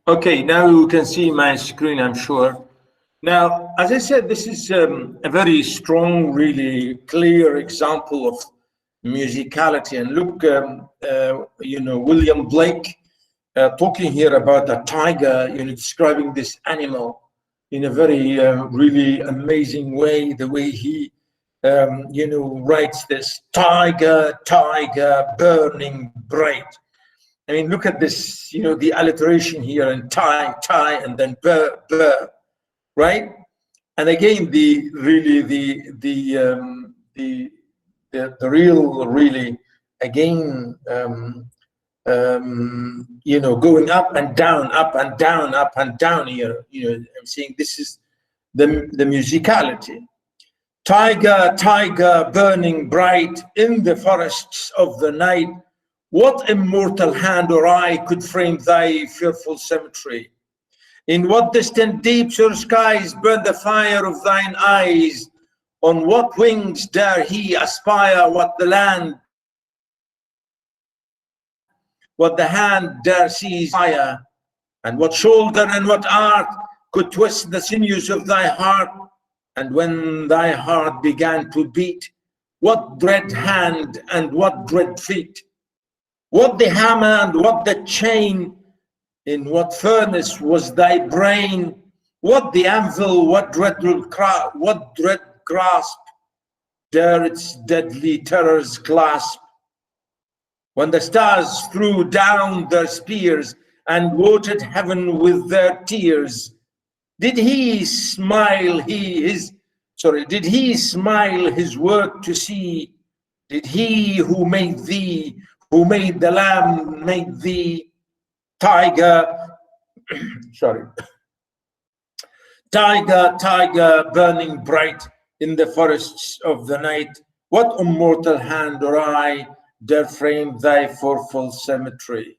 Okay, now you can see my screen, I'm sure. Now, as I said, this is a very strong, really clear example of musicality. And look, William Blake talking here about a tiger, describing this animal in a very, really amazing way, the way he, writes this tiger, tiger, burning bright. I mean, look at this, the alliteration here, and tie, tie, and then burr, right? And again, the real, really, again, going up and down, up and down, up and down here. I'm saying this is the musicality. Tiger, tiger, burning bright in the forests of the night. What immortal hand or eye could frame thy fearful symmetry? In what distant deeps or skies burn the fire of thine eyes? On what wings dare he aspire? What the hand dare seize fire? And what shoulder and what art could twist the sinews of thy heart? And when thy heart began to beat, what dread hand and what dread feet? What the hammer and what the chain? In what furnace was thy brain? What the anvil, what dread grasp dare its deadly terrors clasp? When the stars threw down their spears and watered heaven with their tears, did he smile his work to see? Did he who made thee, who made the lamb, made thee? Tiger, tiger, tiger, burning bright in the forests of the night, what immortal hand or eye dare frame thy fearful symmetry?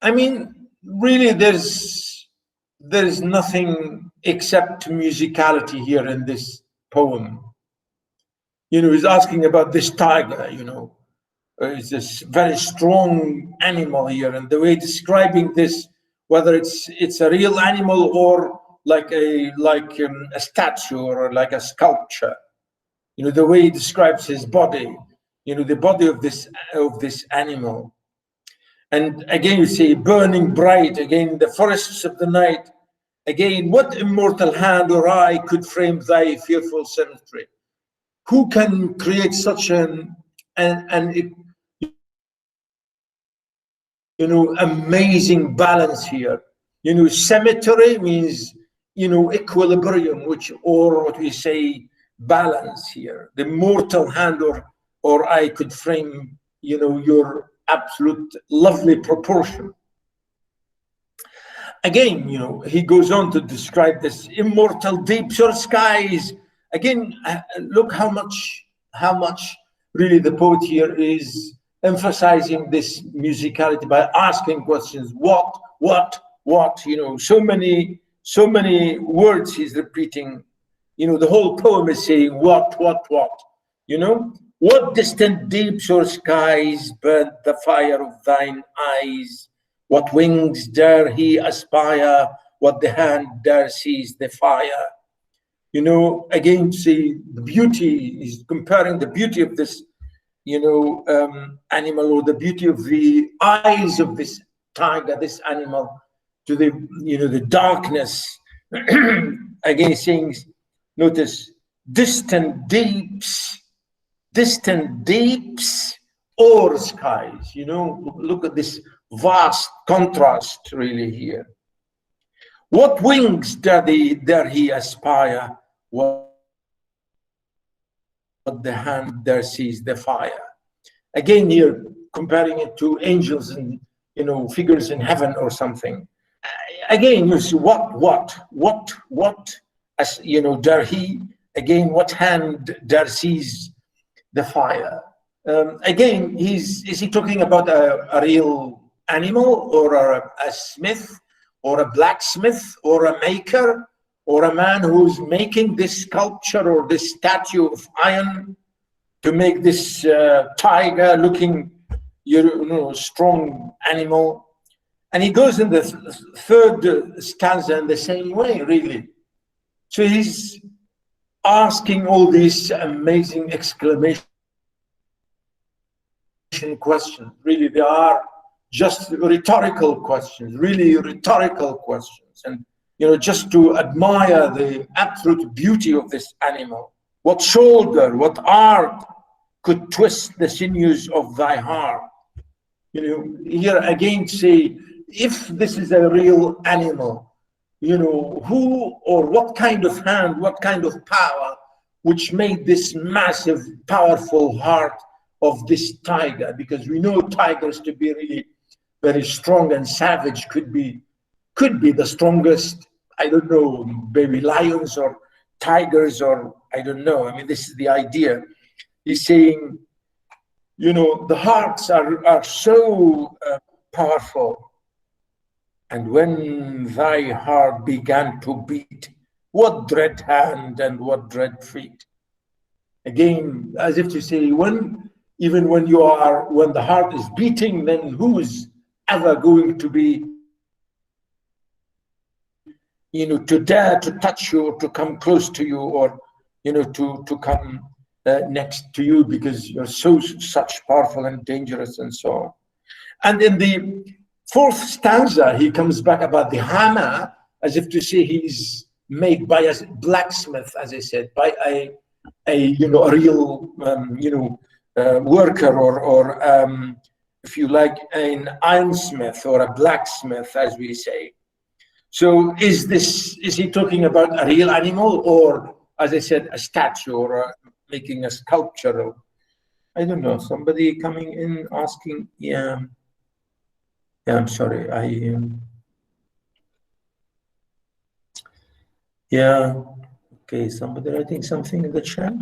I mean, really, there's nothing except musicality here in this poem. He's asking about this tiger, it's this very strong animal here, and the way describing this, whether it's a real animal or like a statue or like a sculpture, the way he describes his body, the body of this animal. And again, you say burning bright, again the forests of the night, again what immortal hand or eye could frame thy fearful symmetry? Who can create such an amazing balance here? Symmetry means, equilibrium, or what we say, balance here. The mortal hand or eye could frame, your absolute lovely proportion. Again, he goes on to describe this immortal deeps or skies. Again, look how much really the poet here is emphasizing this musicality by asking questions. What, so many words he's repeating. The whole poem is saying what, what distant deeps or skies burnt the fire of thine eyes? What wings dare he aspire? What the hand dare seize the fire? Again, see the beauty, is comparing the beauty of this, animal, or the beauty of the eyes of this tiger, this animal, to the, the darkness. Again, saying, notice, distant deeps or skies. Look at this vast contrast really here. What wings dare he aspire? What the hand dare seize the fire? Again, here comparing it to angels and figures in heaven or something. Again, you see what as dare he? Again, what hand dare seize the fire? Again, is he talking about a real animal, or a smith, or a blacksmith, or a maker, or a man who's making this sculpture or this statue of iron to make this tiger looking, strong animal? And he goes in the third stanza in the same way, really. So he's asking all these amazing exclamation questions. Really, they are just rhetorical questions, really rhetorical questions. And, just to admire the absolute beauty of this animal. What shoulder, what art could twist the sinews of thy heart? Here again say, if this is a real animal, who or what kind of hand, what kind of power which made this massive, powerful heart of this tiger? Because we know tigers to be really very strong and savage, could be the strongest, I don't know, maybe lions or tigers, or I don't know. I mean, this is the idea. He's saying, the hearts are so powerful. And when thy heart began to beat, what dread hand and what dread feet? Again, as if to say, even when the heart is beating, then who is ever going to be, to dare to touch you or to come close to you, or, to come next to you, because you're such powerful and dangerous and so on. And in the fourth stanza, he comes back about the hammer, as if to say he's made by a blacksmith, as I said, by a real worker, or if you like, an ironsmith or a blacksmith, as we say. So is he talking about a real animal, or, as I said, a statue, or making a sculpture? I don't know. Somebody coming in asking, yeah, I'm sorry. Yeah. Okay, somebody writing something in the chat.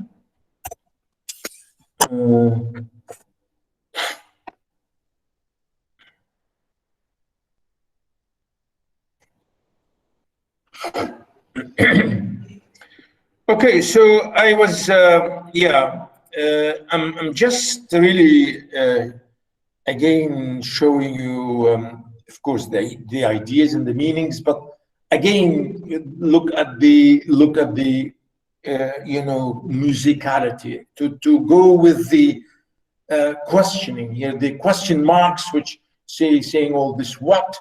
Okay, so I was, I'm just really, again, showing you, of course, the ideas and the meanings, but again, look at the musicality, to go with the questioning here, the question marks, which saying all this, what,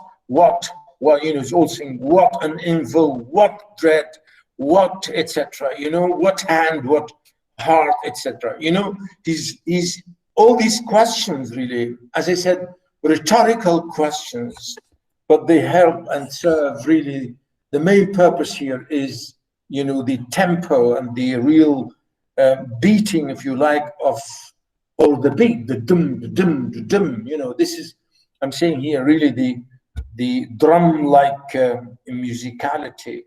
it's all saying what an evil, what dread, what, etc. What hand, what heart, etc. He's all these questions, really, as I said, rhetorical questions, but they help and serve, really. The main purpose here is, the tempo and the real beating, if you like, of all the beat, the dum, the dum, the dum. This is, I'm saying here, really the drum-like musicality.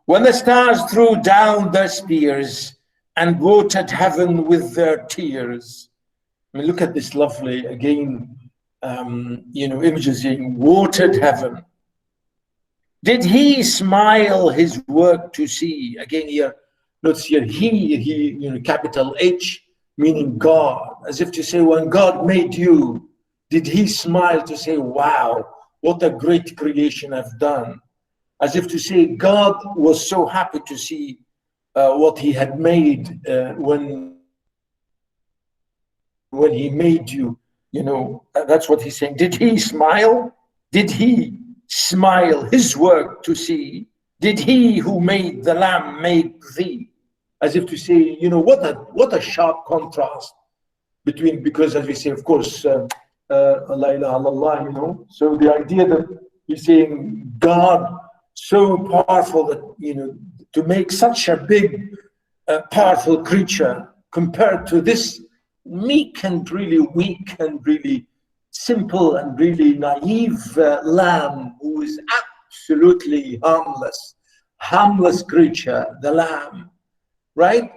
When the stars threw down their spears and watered heaven with their tears. I mean, look at this lovely, again, images in watered heaven. Did he smile his work to see? Again here, notice here, he, capital H, meaning God, as if to say, when God made you, did he smile to say, wow, what a great creation I've done? As if to say, God was so happy to see what he had made when he made you, that's what he's saying. Did he smile? Did he smile his work to see? Did he who made the lamb make thee? As if to say, what a sharp contrast between, because as we say, of course, la ilaha illallah, so the idea that he's saying God so powerful that, to make such a big, powerful creature compared to this meek and really weak and really simple and really naive lamb who is absolutely harmless creature, the lamb, right?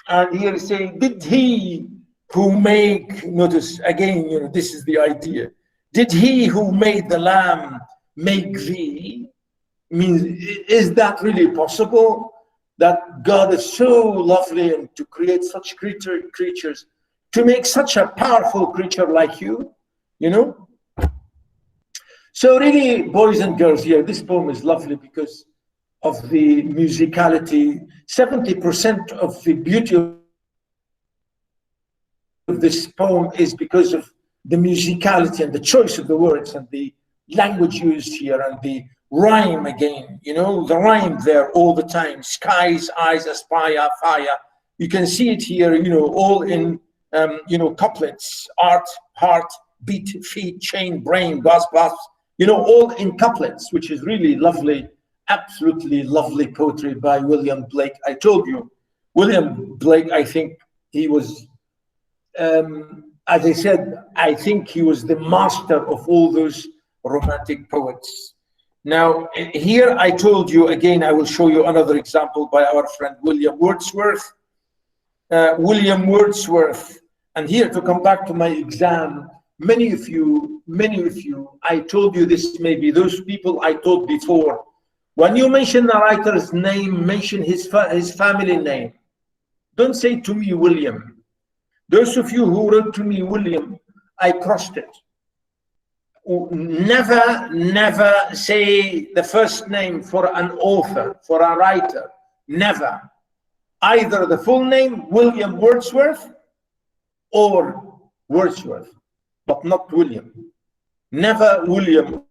And here he's saying, did he who notice again, this is the idea, did he who made the lamb make thee? Means, is that really possible? That God is so lovely and to create such creatures, to make such a powerful creature like you, So really, boys and girls, here, this poem is lovely because of the musicality. 70% of the beauty of this poem is because of the musicality and the choice of the words and the language used here and the rhyme again, you know, the rhyme there all the time. Skies, eyes, aspire, fire. You can see it here, you know, all in, you know, couplets, art, heart, beat, feet, chain, brain, gas, baths, you know, all in couplets, which is really lovely, absolutely lovely poetry by William Blake. I told you, William Blake, I think he was, as I said, I think he was the master of all those romantic poets. Now, here I told you, again, I will show you another example by our friend William Wordsworth. William Wordsworth, and here to come back to my exam, many of you, I told you this, maybe those people I told before, when you mention the writer's name, mention his family name. Don't say to me, William. Those of you who wrote to me, William, I crossed it. Never say the first name for an author, for a writer, never. Either the full name, William Wordsworth, or Wordsworth, but not William. Never William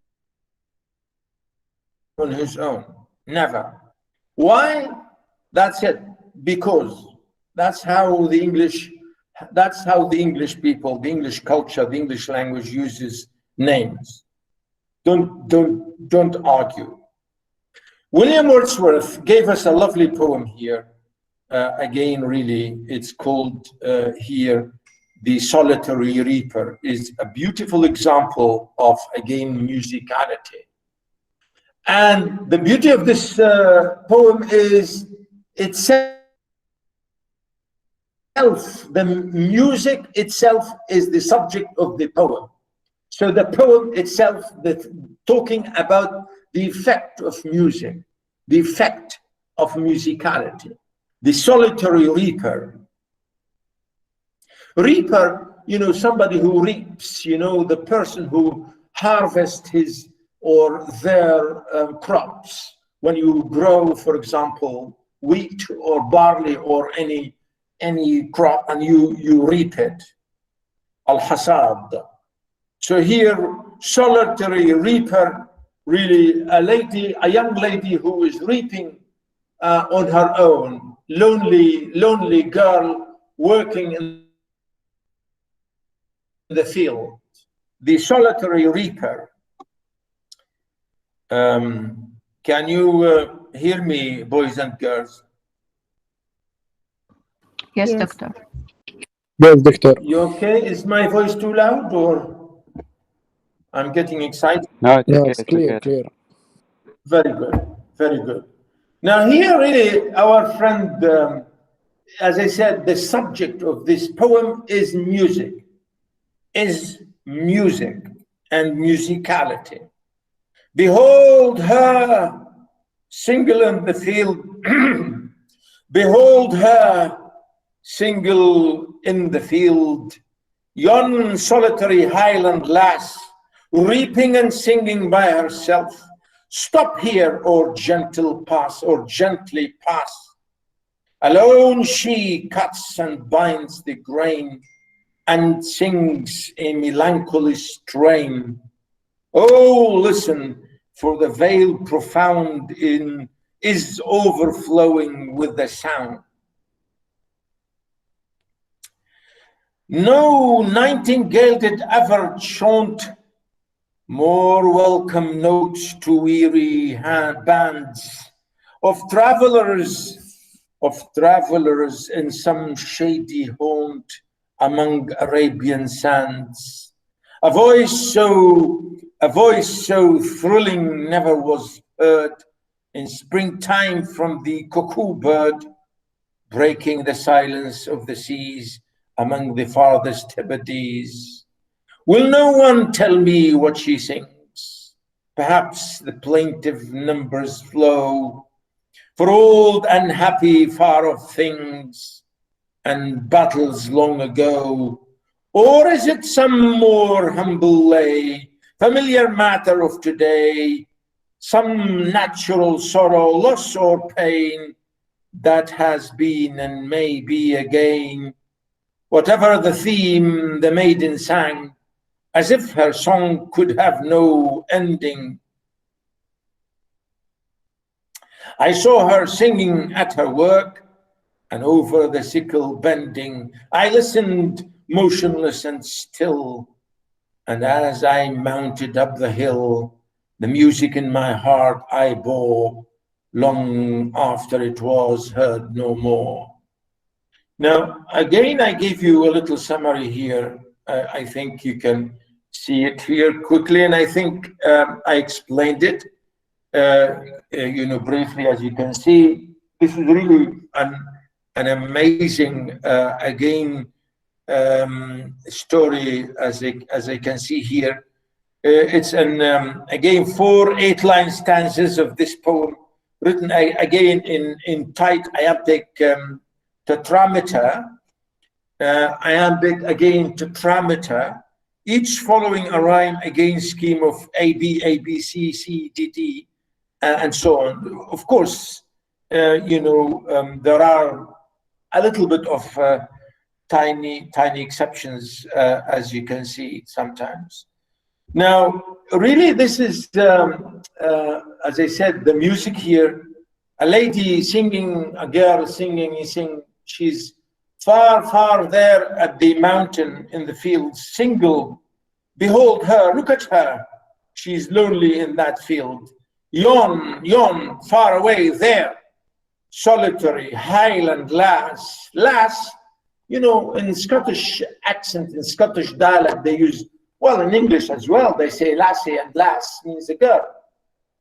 on his own, never. Why? That's it, because that's how the English people, the English culture, the English language uses names. Don't argue. William Wordsworth gave us a lovely poem here. Again, really, it's called here, The Solitary Reaper. Is a beautiful example of, again, musicality. And the beauty of this poem is itself, the music itself is the subject of the poem. So the poem itself, talking about the effect of music, the effect of musicality. The solitary reaper. Reaper, you know, somebody who reaps, you know, the person who harvests his or their crops. When you grow, for example, wheat or barley or any crop, and you reap it. Al-hasad. So here, solitary reaper, really a young lady who is reaping on her own, lonely girl working in the field. The solitary reaper. Can you hear me, boys and girls? Yes, doctor. Yes, doctor. You okay? Is my voice too loud, or I'm getting excited? No, It's clear. Very good, very good. Now here really our friend, as I said, the subject of this poem is music and musicality. Behold her single in the field, behold her single in the field, yon solitary highland lass, reaping and singing by herself. Stop here, or gently pass. Alone she cuts and binds the grain and sings a melancholy strain. Oh, listen, for the veil profound is overflowing with the sound. No nightingale did ever chaunt more welcome notes to weary bands of travelers in some shady haunt among Arabian sands. A voice so thrilling never was heard in springtime from the cuckoo bird, breaking the silence of the seas among the farthest Hebrides. Will no one tell me what she sings? Perhaps the plaintive numbers flow for old unhappy far-off things and battles long ago. Or is it some more humble lay familiar matter of today, some natural sorrow, loss or pain that has been and may be again. Whatever the theme, the maiden sang, as if her song could have no ending. I saw her singing at her work, and over the sickle bending. I listened motionless and still, and as I mounted up the hill, the music in my heart I bore, long after it was heard no more. Now, again, I gave you a little summary here. I think you can see it here quickly, and I think I explained it, briefly. As you can see, this is really an amazing, story, as I can see here. It's again 4 8-line stanzas of this poem, written again in tight iambic tetrameter, again tetrameter, each following a rhyme again scheme of A B C C D D, and so on. Of course, there are a little bit of tiny exceptions, as you can see sometimes. Now, really, this is, as I said, the music here, a lady singing, a girl singing, she's far there at the mountain in the fields, single. Behold her, look at her. She's lonely in that field. Yon, far away there, solitary, Highland lass. Lass, in Scottish accent, in Scottish dialect, they use, well, in English as well, they say lassie, and lass means a girl.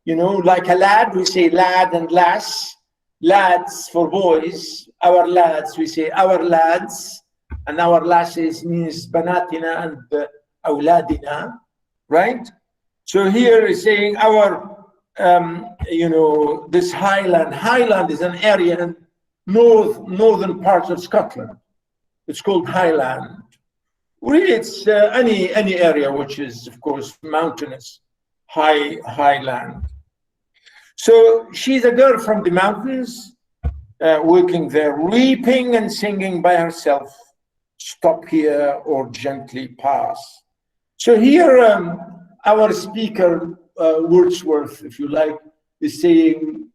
Like a lad, we say lad and lass. Lads for boys, our lads, we say our lads, and our lasses means banatina and awladina, right? So here is saying our, this Highland is an area in northern parts of Scotland. It's called Highland. Really, it's any area which is, of course, mountainous, highland. So she's a girl from the mountains, working there, weeping and singing by herself. Stop here or gently pass. So here, our speaker, Wordsworth, if you like, is saying,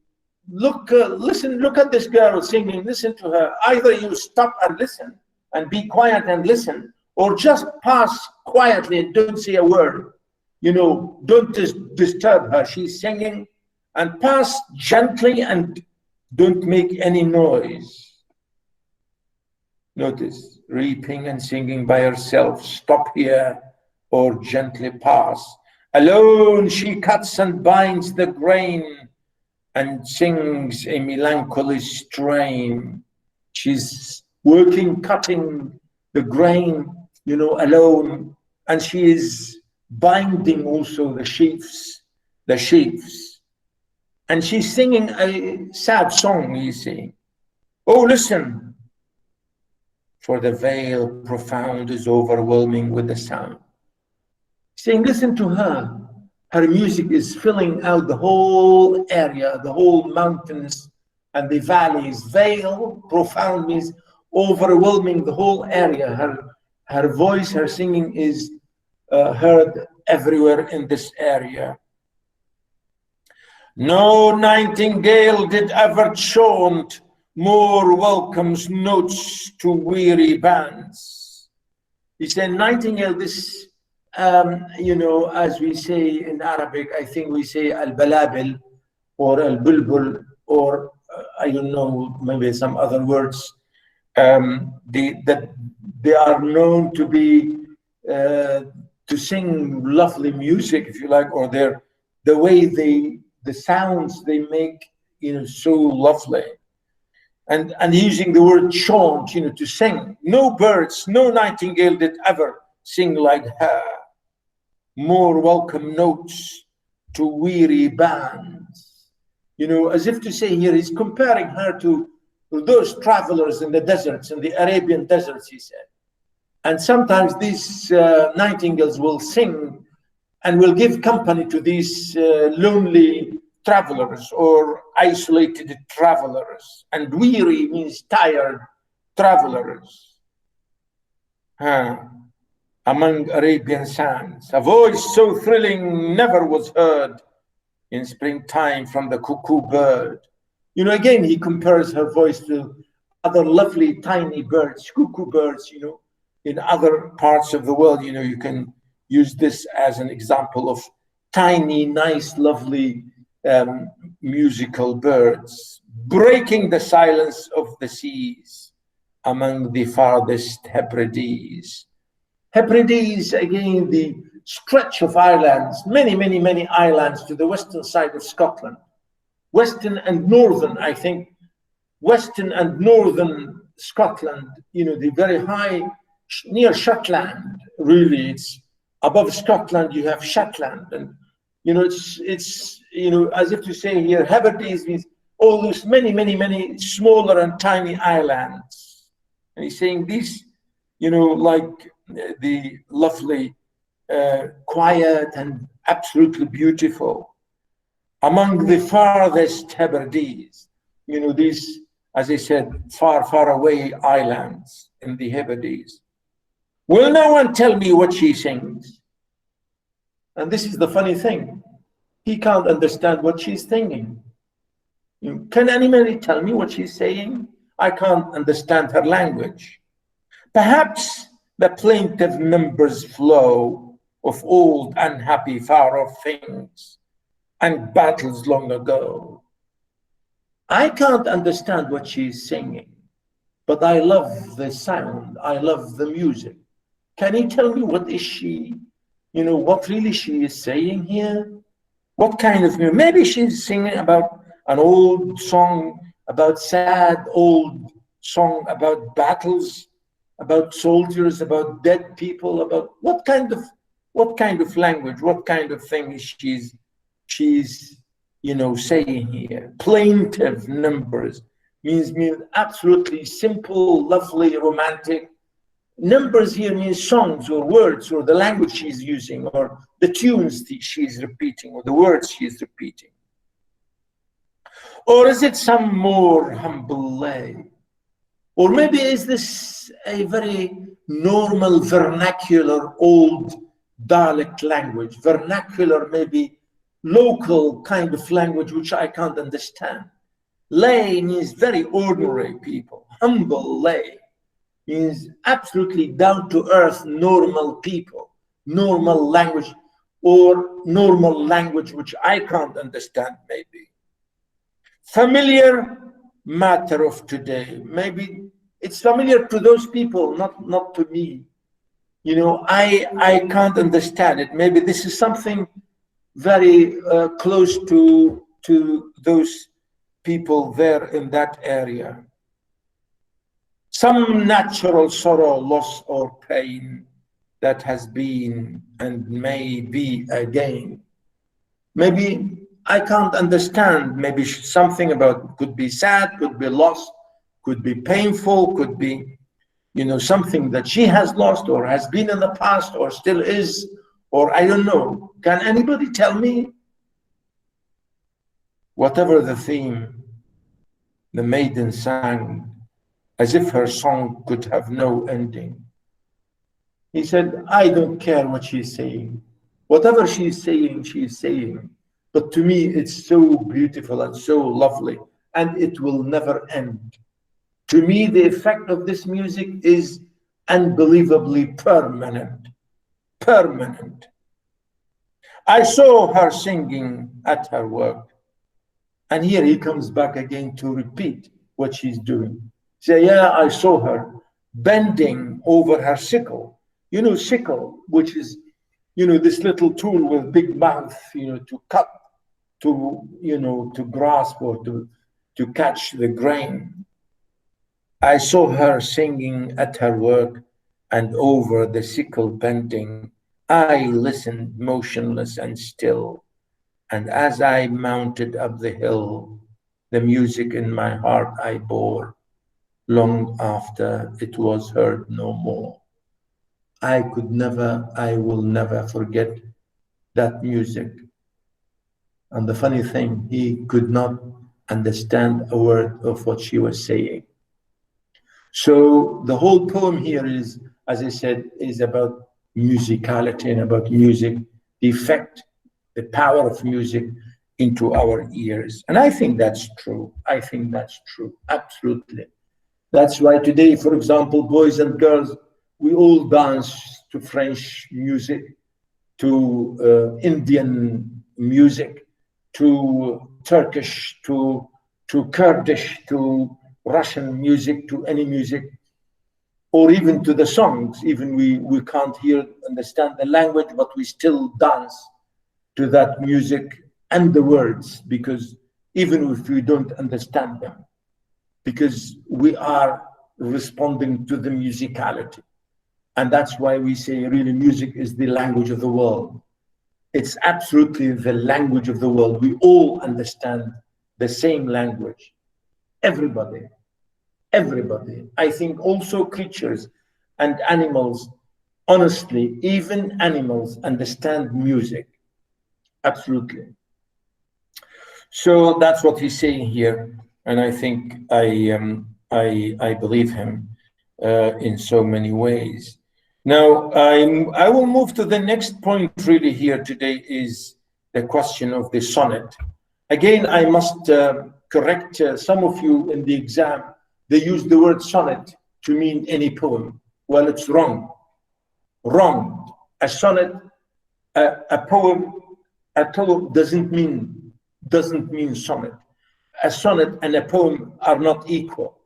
look at this girl singing, listen to her. Either you stop and listen and be quiet and listen, or just pass quietly and don't say a word. Don't disturb her. She's singing, and pass gently and don't make any noise. Notice, reaping and singing by herself, stop here or gently pass. Alone she cuts and binds the grain and sings a melancholy strain. She's working, cutting the grain, alone, and she is binding also the sheaves. And she's singing a sad song, you see. Oh, listen, for the veil profound is overwhelming with the sound. Saying, listen to her. Her music is filling out the whole area, the whole mountains and the valleys. Veil, profound, means overwhelming the whole area. Her voice, her singing is heard everywhere in this area. No nightingale did ever chaunt more welcome's notes to weary bands. He said, nightingale, this, as we say in Arabic, I think we say al-balabil or al-bulbul, or I don't know, maybe some other words. That they are known to be to sing lovely music, if you like, or the way the sounds they make, so lovely. And using the word chaunt, to sing. No birds, no nightingale did ever sing like her. More welcome notes to weary bands. As if to say here, he's comparing her to those travelers in the deserts, in the Arabian deserts, he said. And sometimes these nightingales will sing and will give company to these lonely travelers or isolated travelers. And weary means tired travelers. Among Arabian sands, a voice so thrilling never was heard in springtime from the cuckoo bird. You know, again, he compares her voice to other lovely tiny birds, cuckoo birds, you know, in other parts of the world. You know, you can use this as an example of tiny, nice, lovely musical birds breaking the silence of the seas among the farthest Hebrides. Hebrides, again, the stretch of islands, many, many, many islands to the western side of Scotland. Western and northern, I think, western and northern Scotland, you know, the very high, near Shetland, really, it's above Scotland, you have Shetland. And, you know, it's you know, as if to say here, Hebrides means all those many, many, many smaller and tiny islands. And he's saying these, you know, like the lovely, quiet and absolutely beautiful. Among the farthest Hebrides, you know, these, as I said, far, far away islands in the Hebrides. Will no one tell me what she sings? And this is the funny thing. He can't understand what she's singing. You know, can anybody tell me what she's saying? I can't understand her language. Perhaps the plaintive numbers flow of old, unhappy, far-off things and battles long ago. I can't understand what she's singing, but I love the sound. I love the music. Can you tell me what is she, you know, what really she is saying here? What kind of music? Maybe she's singing about an old song, about sad old song, about battles, about soldiers, about dead people, about what kind of language, what kind of thing is she's you know, saying here. Plaintive numbers means absolutely simple, lovely, romantic. Numbers here means songs or words or the language she's using or the tunes that she's repeating or the words she's repeating. Or is it some more humble lay? Or maybe is this a very normal vernacular old dialect language, vernacular maybe local kind of language which I can't understand. Lay means very ordinary people. Humble lay means absolutely down to earth, normal people, normal language, or normal language which I can't understand maybe. Familiar matter of today. Maybe it's familiar to those people, not to me. You know, I can't understand it. Maybe this is something very close to those people there in that area. Some natural sorrow, loss, or pain that has been and may be again. Maybe I can't understand. Maybe something about, could be sad, could be lost, could be painful, could be, you know, something that she has lost or has been in the past or still is, or I don't know. Can anybody tell me? Whatever the theme, the maiden sang as if her song could have no ending. He said, I don't care what she's saying. Whatever she's saying, she's saying. But to me, it's so beautiful and so lovely, and it will never end. To me, the effect of this music is unbelievably permanent. Permanent. I saw her singing at her work. And here he comes back again to repeat what she's doing. Say, yeah, I saw her bending over her sickle. You know, sickle, which is, you know, this little tool with big mouth, you know, to cut, to, you know, to grasp or to catch the grain. I saw her singing at her work, and over the sickle bending, I listened motionless and still. And as I mounted up the hill, the music in my heart I bore, long after it was heard no more. I will never forget that music. And the funny thing, he could not understand a word of what she was saying. So the whole poem here is, as I said, is about musicality and about music, the effect, the power of music into our ears. And I think that's true. I think that's true, absolutely. That's why today, for example, boys and girls, we all dance to French music, to Indian music, to Turkish, to Kurdish, to Russian music, to any music, or even to the songs. Even we can't understand the language, but we still dance to that music and the words, because even if we don't understand them, because we are responding to the musicality. And that's why we say really music is the language of the world. It's absolutely the language of the world. We all understand the same language. Everybody. I think also creatures and animals, honestly, even animals understand music. Absolutely. So that's what he's saying here. And I think I believe him in so many ways. Now, I will move to the next point really here today is the question of the sonnet. Again, I must correct some of you in the exam. They use the word sonnet to mean any poem. Well, it's wrong. Wrong. A sonnet, a poem doesn't mean sonnet. A sonnet and a poem are not equal.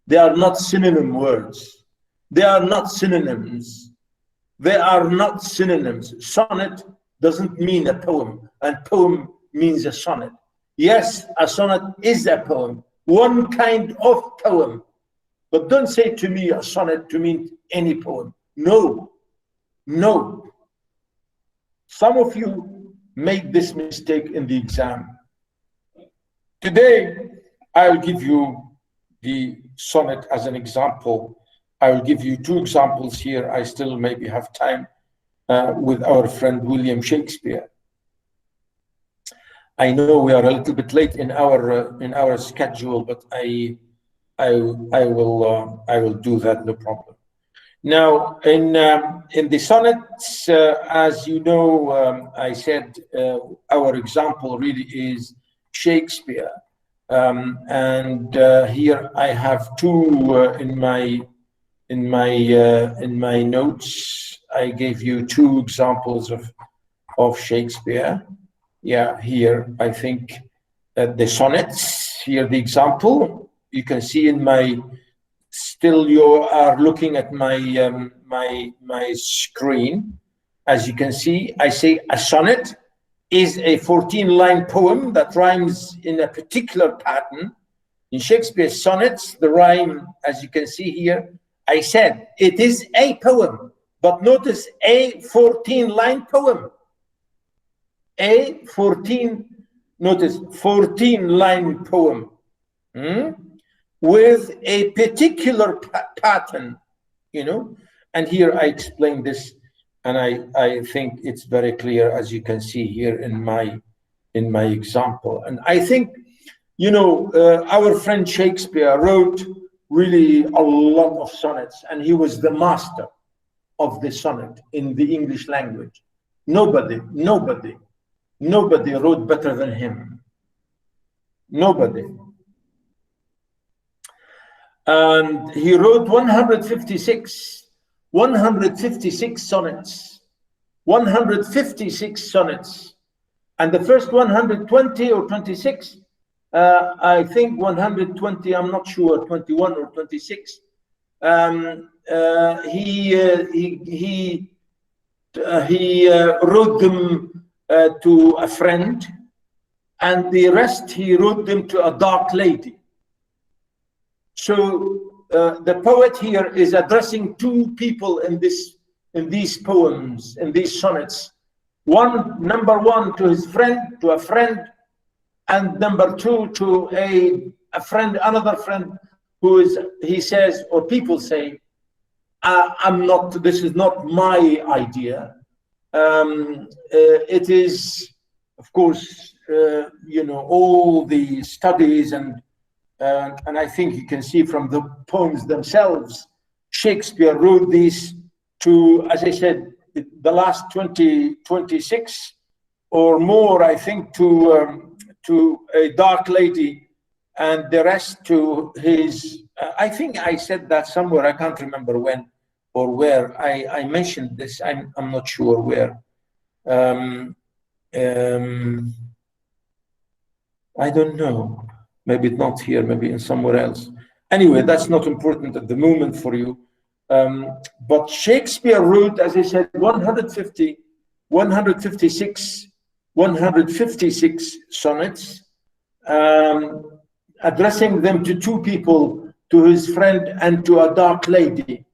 They are not synonym words. They are not synonyms. They are not synonyms. Sonnet doesn't mean a poem, and poem means a sonnet. Yes, a sonnet is a poem, one kind of poem. But don't say to me a sonnet to mean any poem. No. Some of you made this mistake in the exam. Today, I'll give you the sonnet as an example. I will give you two examples here. I still maybe have time with our friend William Shakespeare. I know we are a little bit late in our schedule, but I will do that, no problem. Now, in the sonnets, as you know, I said our example really is Shakespeare, and here I have two in my notes. I gave you two examples of Shakespeare. Yeah, here I think the sonnets. Here the example you can see in my. Still, you are looking at my my screen. As you can see, I say a sonnet is a 14-line poem that rhymes in a particular pattern. In Shakespeare's sonnets, the rhyme, as you can see here, I said it is a poem, but notice a 14-line poem. A 14-line poem. With a particular pattern, you know, and here I explain this, and I think it's very clear, as you can see here in my example. And I think, you know, our friend Shakespeare wrote really a lot of sonnets, and he was the master of the sonnet in the English language. Nobody wrote better than him. Nobody. And he wrote 156 sonnets, 156 sonnets. And the first 120 or 26, I think 120, I'm not sure, 21 or 26. He wrote them to a friend, and the rest he wrote them to a dark lady. So the poet here is addressing two people in these poems, in these sonnets. Number one to his friend, to a friend, and number two to a friend, another friend, who is, he says, or people say, this is not my idea. It is, of course, you know, all the studies and I think you can see from the poems themselves, Shakespeare wrote these to, as I said, the last 26 or more, I think, to a dark lady, and the rest to his. I think I said that somewhere. I can't remember when or where I mentioned this. I'm not sure where. I don't know. Maybe not here, maybe in somewhere else. Anyway, that's not important at the moment for you. But Shakespeare wrote, as I said, 156 sonnets, addressing them to two people, to his friend and to a dark lady.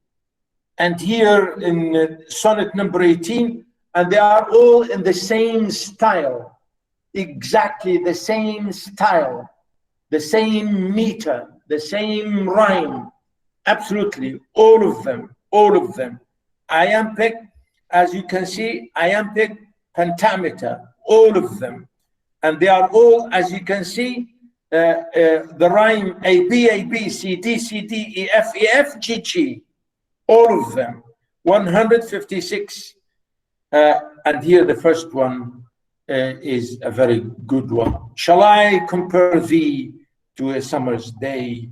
And here in sonnet number 18, and they are all in the same style. Exactly the same style, the same meter, the same rhyme, absolutely, all of them. Iambic, as you can see, iambic, pentameter, all of them. And they are all, as you can see, the rhyme A, B, C, D, E, F, G, G, all of them, 156. And here the first one, is a very good one. Shall I compare thee to a summer's day?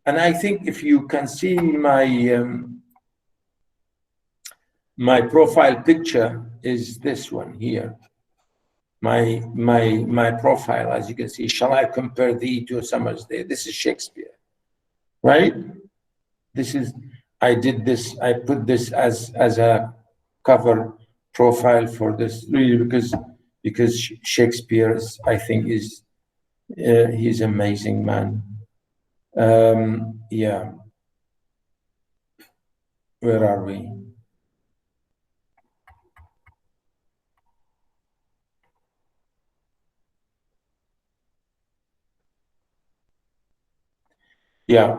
And I think if you can see my my profile picture is this one here. My profile, as you can see, shall I compare thee to a summer's day? This is Shakespeare, right? This is, I did this, I put this as a cover profile for this, really, because Shakespeare, I think, is he's an amazing man. Yeah. Where are we? Yeah.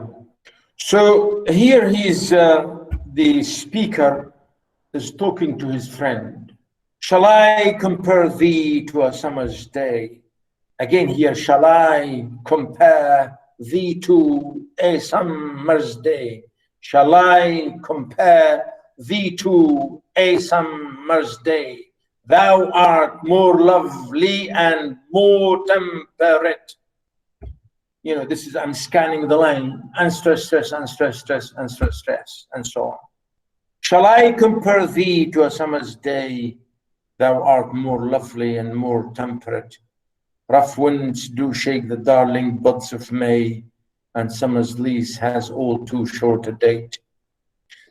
So here he's the speaker is talking to his friend. Shall I compare thee to a summer's day? Again here, shall I compare thee to a summer's day? Shall I compare thee to a summer's day? Thou art more lovely and more temperate. You know, this is, I'm scanning the line, unstressed, stress, unstressed, stress, unstressed, stress, and so on. Shall I compare thee to a summer's day? Thou art more lovely and more temperate. Rough winds do shake the darling buds of May, and summer's lease has all too short a date.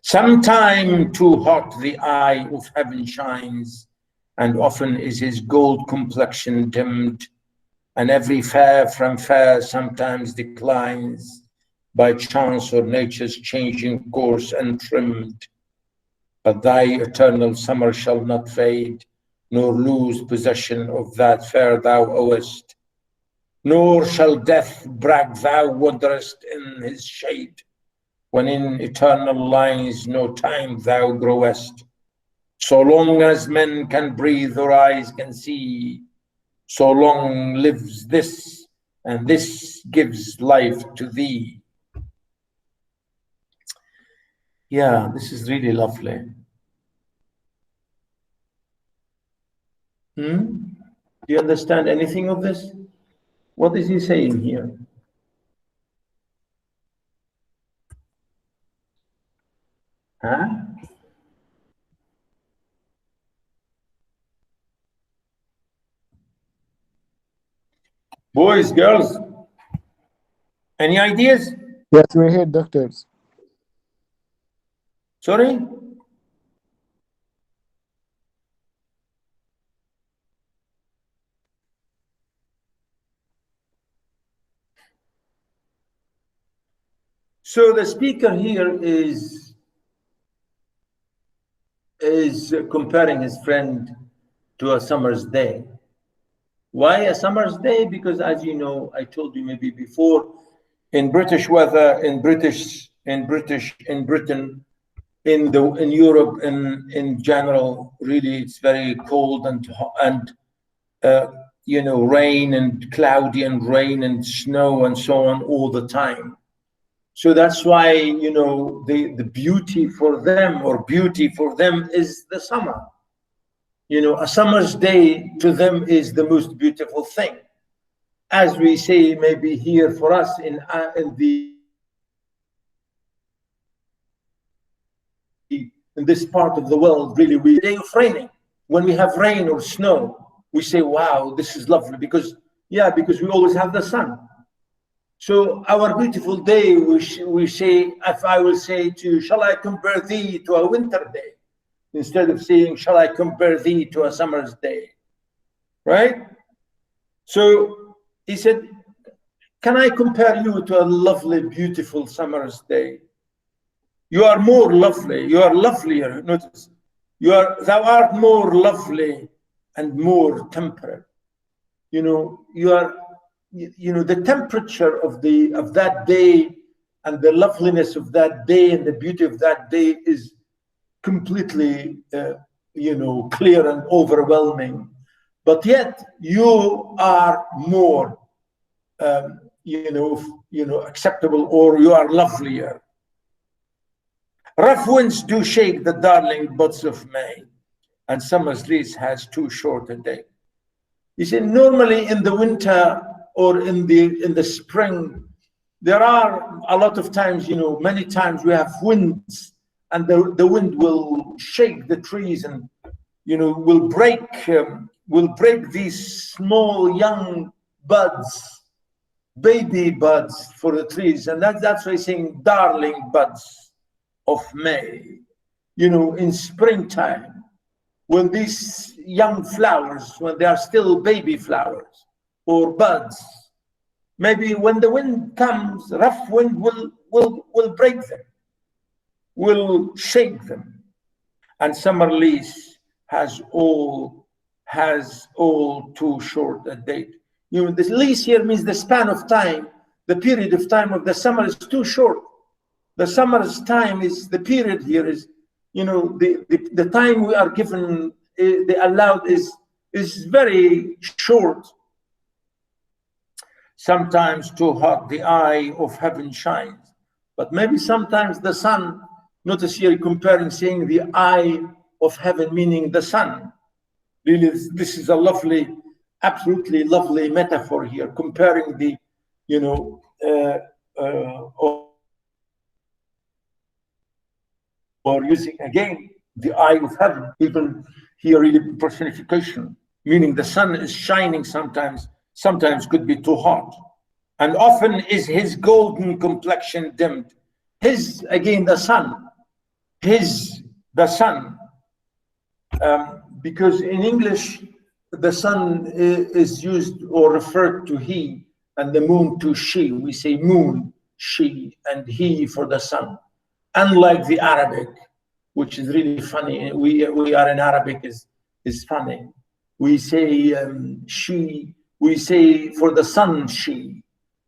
Sometime too hot the eye of heaven shines, and often is his gold complexion dimmed, and every fair from fair sometimes declines, by chance or nature's changing course untrimmed. But thy eternal summer shall not fade, nor lose possession of that fair thou owest, nor shall death brag thou wanderest in his shade, when in eternal lines no time thou growest. So long as men can breathe or eyes can see, so long lives this, and this gives life to thee. Yeah, this is really lovely. Do you understand anything of this? What is he saying here? Huh? Boys, girls, any ideas? Yes, we're here, doctors. Sorry? So the speaker here is comparing his friend to a summer's day. Why a summer's day? Because, as you know, I told you maybe before, in British weather, in Britain, in Europe in general, really it's very cold and you know, rain and cloudy and rain and snow and so on all the time. So that's why, you know, the beauty for them, or beauty for them, is the summer. You know, a summer's day to them is the most beautiful thing. As we say, maybe here for us in this part of the world, really, we day of raining. When we have rain or snow, we say, wow, this is lovely, because we always have the sun. So our beautiful day, we say, if I will say to you, shall I compare thee to a winter day? Instead of saying, shall I compare thee to a summer's day? Right? So he said, can I compare you to a lovely, beautiful summer's day? You are more lovely, you are lovelier. Notice, thou art more lovely and more temperate. You know, the temperature of that day and the loveliness of that day and the beauty of that day is completely, you know, clear and overwhelming. But yet you are more, you know, acceptable, or you are lovelier. Rough winds do shake the darling buds of May, and summer's lease has too short a day. You see, normally in the winter or in the spring, there are a lot of times, you know, many times we have winds, and the wind will shake the trees and, you know, will break these small young buds, baby buds for the trees, and that's why I'm saying darling buds of May. You know, in springtime, when these young flowers, when they are still baby flowers or buds, maybe when the wind comes, rough wind will break them, will shake them. And summer lease has all too short a date. You know, this lease here means the span of time, the period of time of the summer is too short. The summer's time is, the period here is, you know, the time we are given, the allowed is very short. Sometimes too hot the eye of heaven shines, but maybe sometimes the sun, notice here comparing, saying the eye of heaven, meaning the sun. Really, this is a lovely, absolutely lovely metaphor here, comparing the, you know, or using again the eye of heaven, even here really personification, meaning the sun is shining sometimes could be too hot, and often is his golden complexion dimmed. His, again, the sun, the sun, because in English the sun is used or referred to he, and the moon to she. We say moon, she, and he for the sun. Unlike the Arabic, which is really funny, we are in Arabic is funny. We say she, we say for the sun she,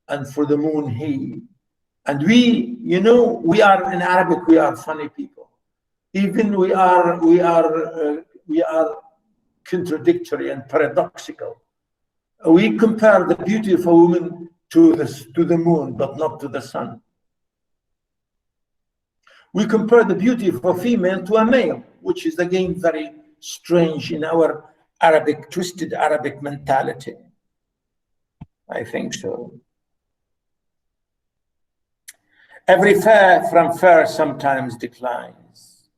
and for the moon he. And we, you know, we are in Arabic, we are funny people. Even we are contradictory and paradoxical. We compare the beauty of a woman to the moon, but not to the sun. We compare the beauty of a female to a male, which is again very strange in our Arabic, twisted Arabic mentality. I think so. Every fair from fair sometimes declines.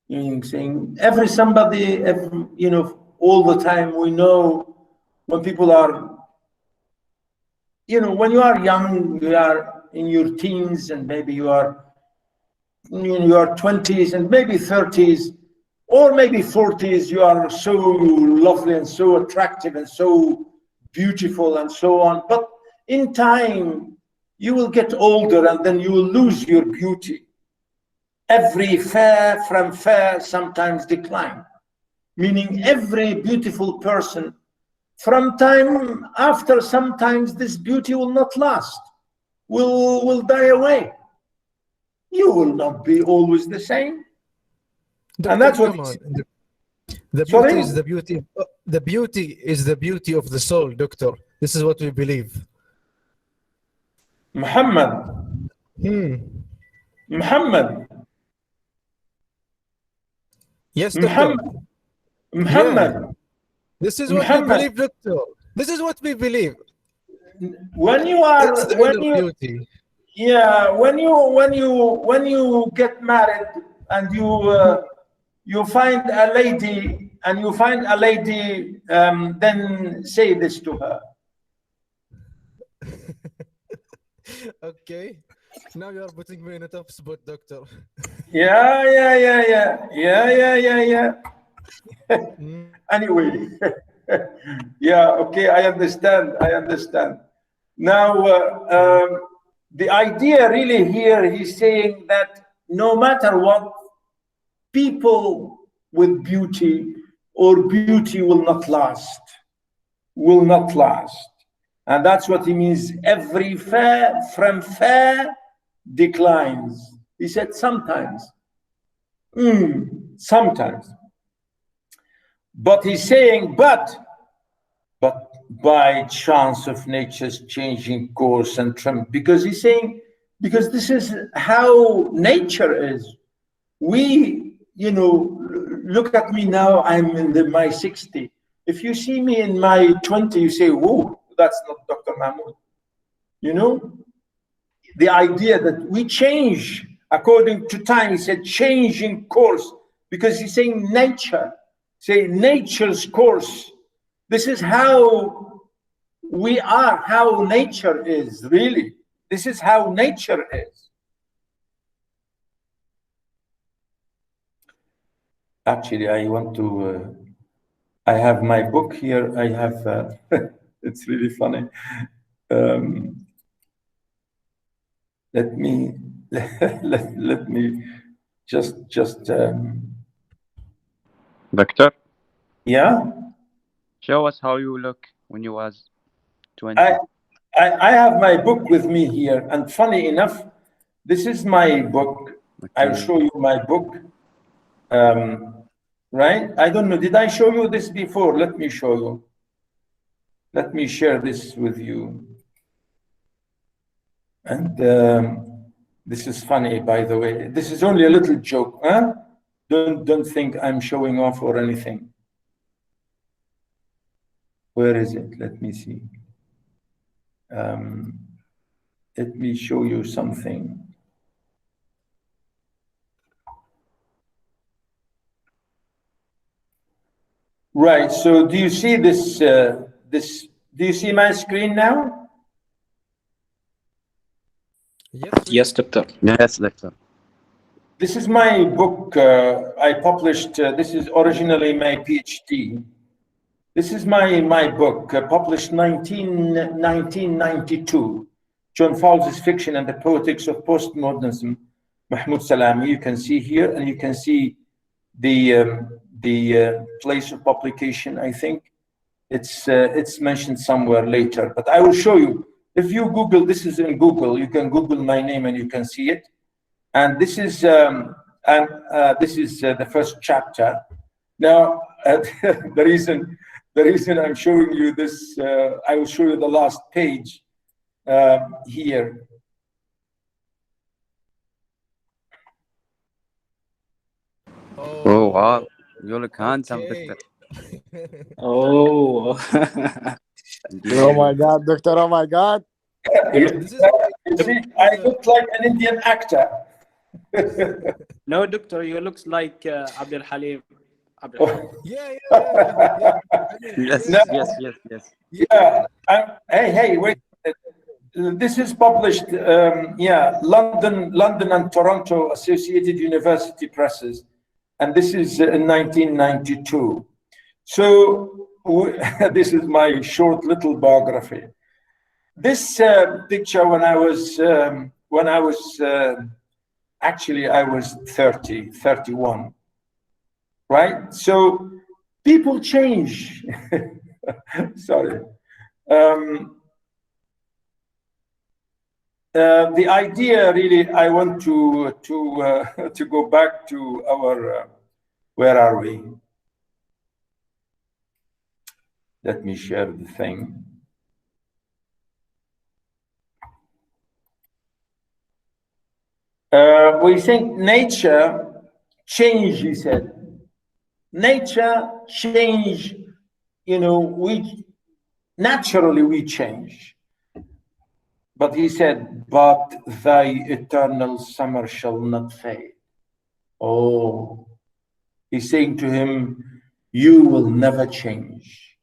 Meaning saying somebody, you know, all the time we know when people are, you know, when you are young, you are in your teens, and maybe you are in your 20s and maybe 30s, or maybe 40s, you are so lovely and so attractive and so beautiful and so on. But in time, you will get older and then you will lose your beauty. Every fair from fair sometimes decline, meaning every beautiful person, from time after, sometimes this beauty will not last. will die away. You will not be always the same. Doctor, And that's what come on. The Sorry? beauty is the beauty. The beauty is the beauty of the soul, Doctor. This is what we believe. Muhammad. Muhammad. Yes, Doctor. Muhammad. Yeah. This is what we believe, Doctor. This is what we believe. When you are, It's the when inner you, beauty. yeah, when you get married and you find a lady and you find a lady, then say this to her. Okay. Now you are putting me in a tough spot, Doctor. Yeah. Anyway, yeah, okay, I understand. Now, the idea really here, he's saying that no matter what, people with beauty or beauty will not last, And that's what he means. Every fair from fair declines. He said sometimes. Sometimes. But he's saying, but by chance of nature's changing course and trend, because he's saying, because this is how nature is. We, look at me now, I'm in my 60. If you see me in my 20, you say, whoa, that's not Dr. Mahmoud. The idea that we change according to time, he said, changing course, because he's saying nature, nature's course. This is how we are, how nature is, really. This is how nature is. Actually, I want to, I have my book here. I have, it's really funny. Let me, let me just. Doctor? Yeah? Show us how you look when you was 20. I have my book with me here, and funny enough, this is my book. Okay. I'll show you my book. Right? I don't know, did I show you this before? Let me show you. Let me share this with you. And this is funny, by the way. This is only a little joke, huh? Don't think I'm showing off or anything. Where is it? Let me see. Let me show you something. Right. So, do you see this? Do you see my screen now? Yes, Doctor. Yes, Doctor. This is my book. I published. This is originally my PhD. This is my book, published 1992. John Fowles' Fiction and the Poetics of Postmodernism, Mahmoud Salami. You can see here, and you can see the place of publication. I think it's mentioned somewhere later, but I will show you. If you Google, this is in Google. You can Google my name and you can see it. And this is the first chapter. Now, the reason I'm showing you this, I will show you the last page here. Oh, wow. You look handsome, Doctor. Oh. Oh my God, Doctor, oh my God. You see, I look like an Indian actor. No, Doctor, you look like Abdul Halim. Yeah. Yes. Yeah. Hey, wait. This is published, London and Toronto Associated University Presses, and this is in 1992. So this is my short little biography. This picture when I was actually I was 31, right? So people change. Sorry. The idea really, I want to to go back to our where are we? Let me share the thing. We think nature change, he said. Nature change, you know, we naturally we change. But he said, but thy eternal summer shall not fade. Oh, he's saying to him, you will never change.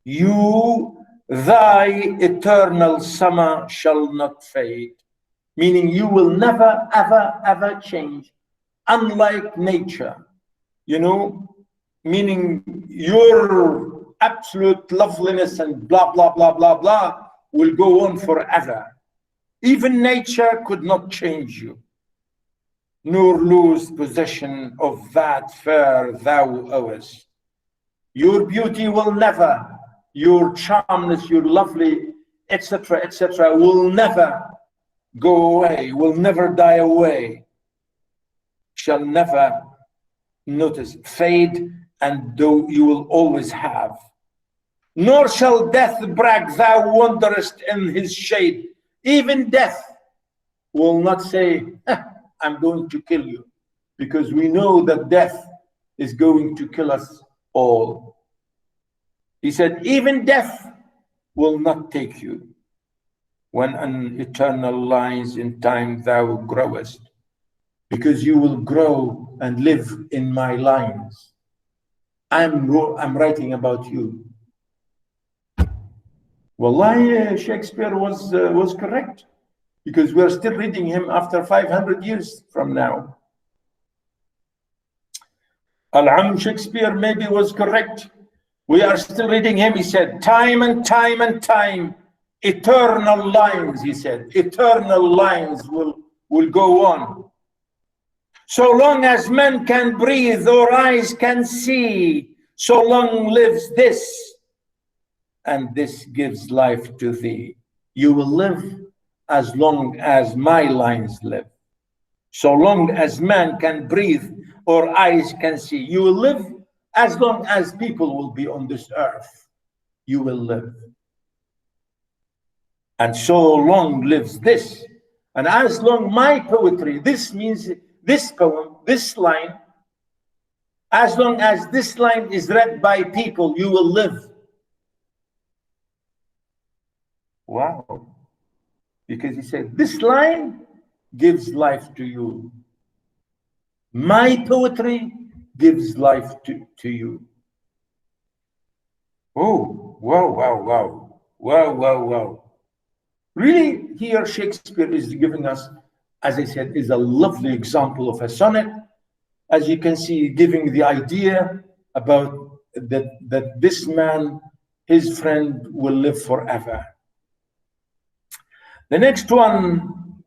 You, thy eternal summer shall not fade. Meaning you will never, ever, ever change. Unlike nature, you know, meaning your absolute loveliness and blah, blah, blah, blah, blah will go on forever. Even nature could not change you, nor lose possession of that fair thou owest. Your beauty will never, your charmness, your lovely, etc., etc., will never go away, will never die away, shall never, notice, fade, and though you will always have. Nor shall death brag thou wanderest in his shade. Even death will not say, I'm going to kill you, because we know that death is going to kill us all. He said, even death will not take you when an eternal lies in time thou growest, because you will grow and live in my lines. I'm writing about you. Wallahi, Shakespeare was correct, because we're still reading him after 500 years from now. Al-Am Shakespeare maybe was correct. We are still reading him. He said, time and time and time, eternal lines, he said, eternal lines will go on. So long as men can breathe or eyes can see, so long lives this, and this gives life to thee. You will live as long as my lines live. So long as man can breathe or eyes can see, you will live as long as people will be on this earth. You will live. And so long lives this. And as long my poetry, this means this poem, this line, as long as this line is read by people, you will live. Wow. Because he said, this line gives life to you. My poetry gives life to you. Oh, wow, wow, wow. Wow, wow, wow. Really, here Shakespeare is giving us, as I said, is a lovely example of a sonnet. As you can see, giving the idea about that this man, his friend, will live forever. The next one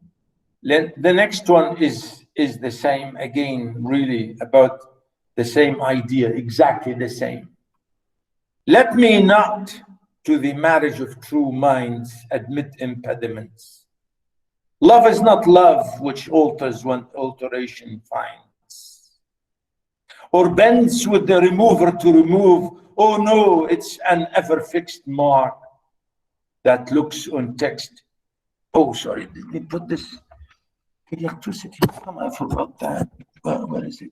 is the same again, really about the same idea, exactly the same. Let me not to the marriage of true minds admit impediments. Love is not love which alters when alteration finds, or bends with the remover to remove. Oh no, it's an ever fixed mark that looks on text. Oh, sorry, let me put this electricity. Oh, I forgot that. Where is it?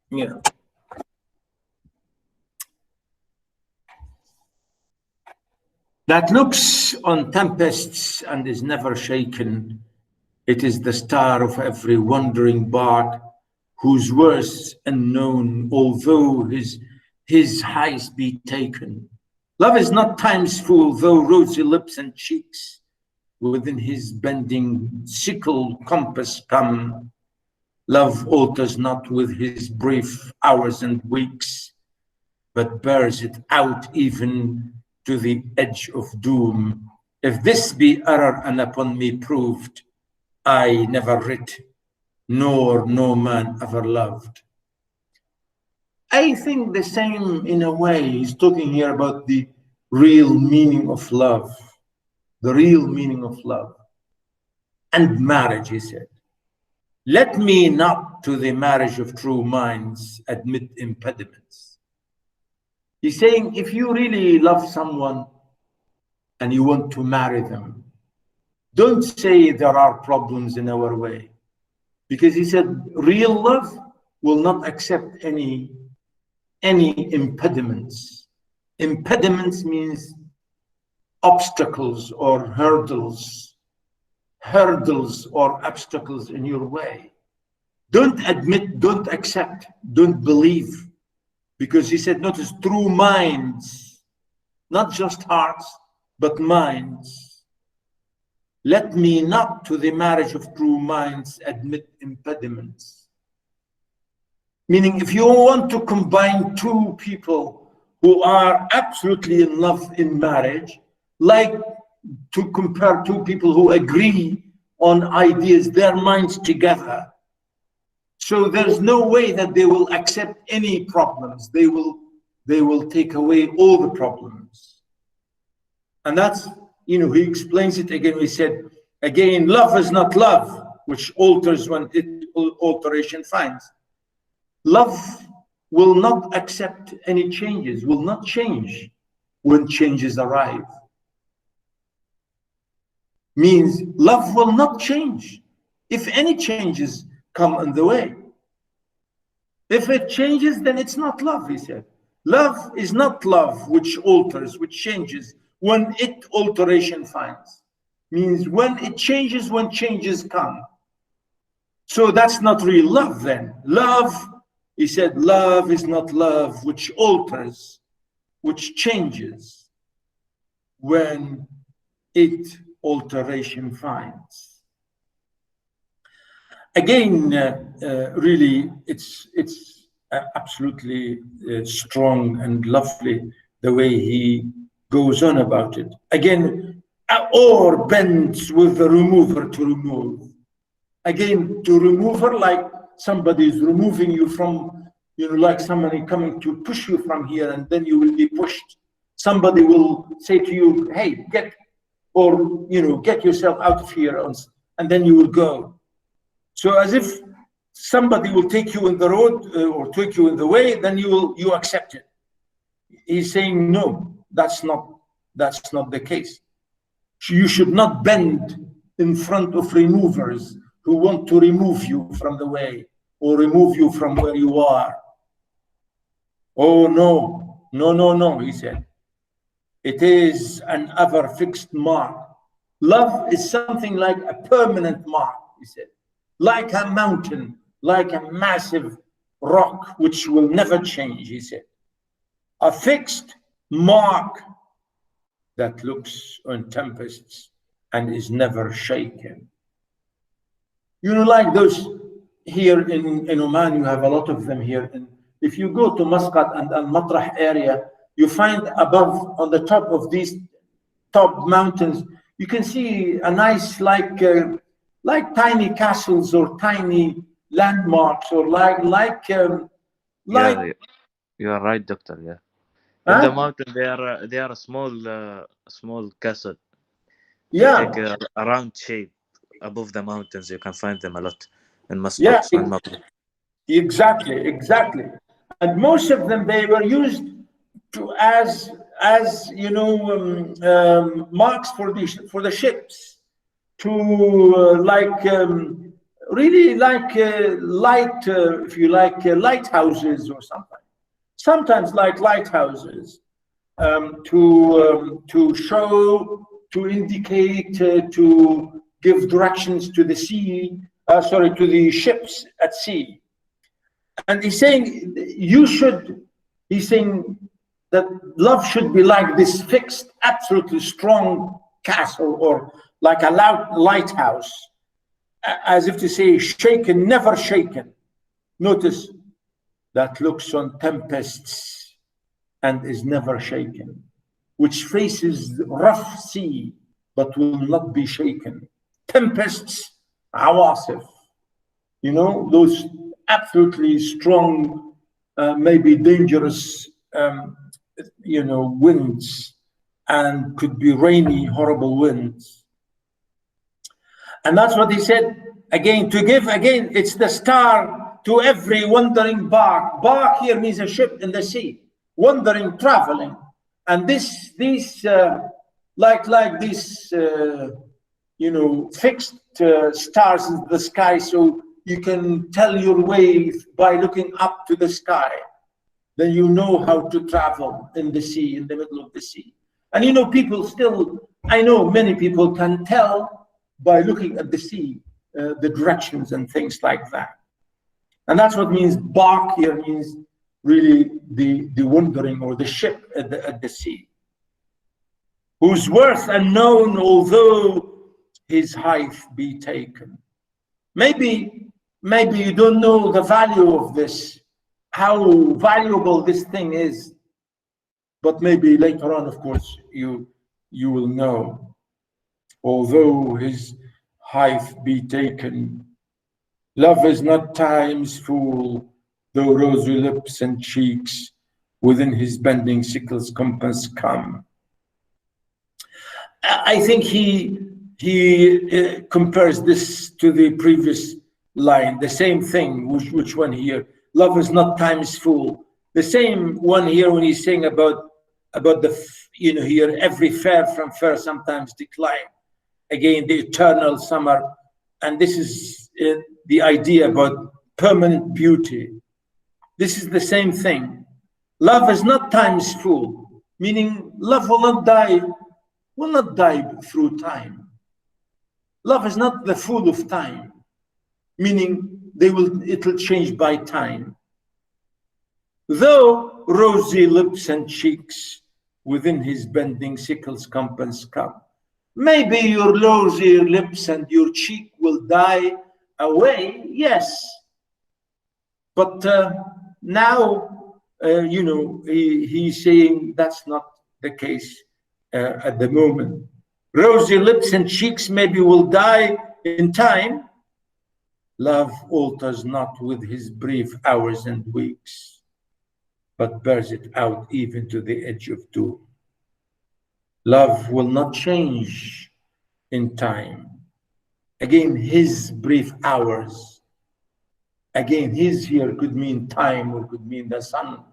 Yeah. That looks on tempests and is never shaken. It is the star of every wandering bark, whose worst unknown, although his highs be taken. Love is not time's fool, though rosy lips and cheeks within his bending sickle compass come. Love alters not with his brief hours and weeks, but bears it out even to the edge of doom. If this be error and upon me proved, I never writ, nor no man ever loved. I think the same in a way. He's talking here about the real meaning of love, the real meaning of love and marriage, he said. Let me not to the marriage of true minds admit impediments. He's saying, if you really love someone and you want to marry them, don't say there are problems in our way. Because he said, real love will not accept any impediments. Impediments means obstacles or hurdles or obstacles in your way. Don't admit, don't accept, don't believe. Because he said, notice, true minds, not just hearts, but minds. Let me not to the marriage of true minds admit impediments. Meaning, if you want to combine two people who are absolutely in love in marriage, like to compare two people who agree on ideas, their minds together. So there's no way that they will accept any problems. They will take away all the problems. And that's, he explains it again. We said, again, love is not love, which alters when alteration finds. Love will not accept any changes, will not change when changes arrive. Means love will not change if any changes come in the way. If it changes, then it's not love, he said. Love is not love which alters, which changes when alteration finds. Means when it changes, when changes come. So that's not real love then. Love, he said, love is not love which alters, which changes when alteration finds. Again, really, it's absolutely strong and lovely the way he goes on about it. Again, or bends with the remover to remove. Again, to remover, like somebody is removing you from, like somebody coming to push you from here, and then you will be pushed. Somebody will say to you, hey, get yourself out of here, and then you will go. So as if somebody will take you in the road or take you in the way, then you accept it. He's saying, no, that's not the case. You should not bend in front of removers who want to remove you from the way or remove you from where you are. Oh, no, he said. It is an ever fixed mark. Love is something like a permanent mark, he said. Like a mountain, like a massive rock, which will never change, he said. A fixed mark that looks on tempests and is never shaken. Like those here in Oman, you have a lot of them here. And if you go to Muscat and Al-Matrah area, you find above, on the top of these top mountains, you can see a nice, like tiny castles or tiny landmarks, or Yeah, you are right, doctor. Yeah, in the mountain they are a small castle. Yeah, They take a round shape above the mountains. You can find them a lot in Muscat and Matrah. Exactly. And most of them, they were used as marks for the ships, to really like light, if you like, lighthouses or something. Sometimes like lighthouses, to show, to indicate, to give directions to the sea, to the ships at sea. And he's saying he's saying that love should be like this fixed, absolutely strong castle, or like a lighthouse, as if to say, shaken, never shaken. Notice that looks on tempests and is never shaken, which faces rough sea, but will not be shaken. Tempests, awasif, those absolutely strong, maybe dangerous, winds and could be rainy, horrible winds. And that's what he said. Again, to give, again, it's the star to every wandering bark. Bark here means a ship in the sea, wandering, traveling. And these like these, fixed stars in the sky, so you can tell your way by looking up to the sky. Then you know how to travel in the sea, in the middle of the sea. And people still, I know many people can tell by looking at the sea, the directions and things like that. And that's what means bark here, means really the wandering or the ship at the sea. Whose worth unknown, although his height be taken. Maybe you don't know the value of this, how valuable this thing is, but maybe later on, of course, you will know. Although his height be taken, love is not time's fool, though rosy lips and cheeks within his bending sickle's compass come. I think he compares this to the previous line, the same thing. Which one here? Love is not time's fool. The same one here when he's saying about the here every fair from fair sometimes decline. Again, the eternal summer, and this is the idea about permanent beauty. This is the same thing. Love is not time's fool, meaning love will not die through time. Love is not the fool of time, meaning it'll change by time. Though rosy lips and cheeks within his bending sickle's compass come. Maybe your rosy lips and your cheek will die away, yes. But now, he's saying that's not the case at the moment. Rosy lips and cheeks maybe will die in time. Love alters not with his brief hours and weeks, but bears it out even to the edge of doom. Love will not change in time. Again, his brief hours. Again, his here could mean time or could mean the sun.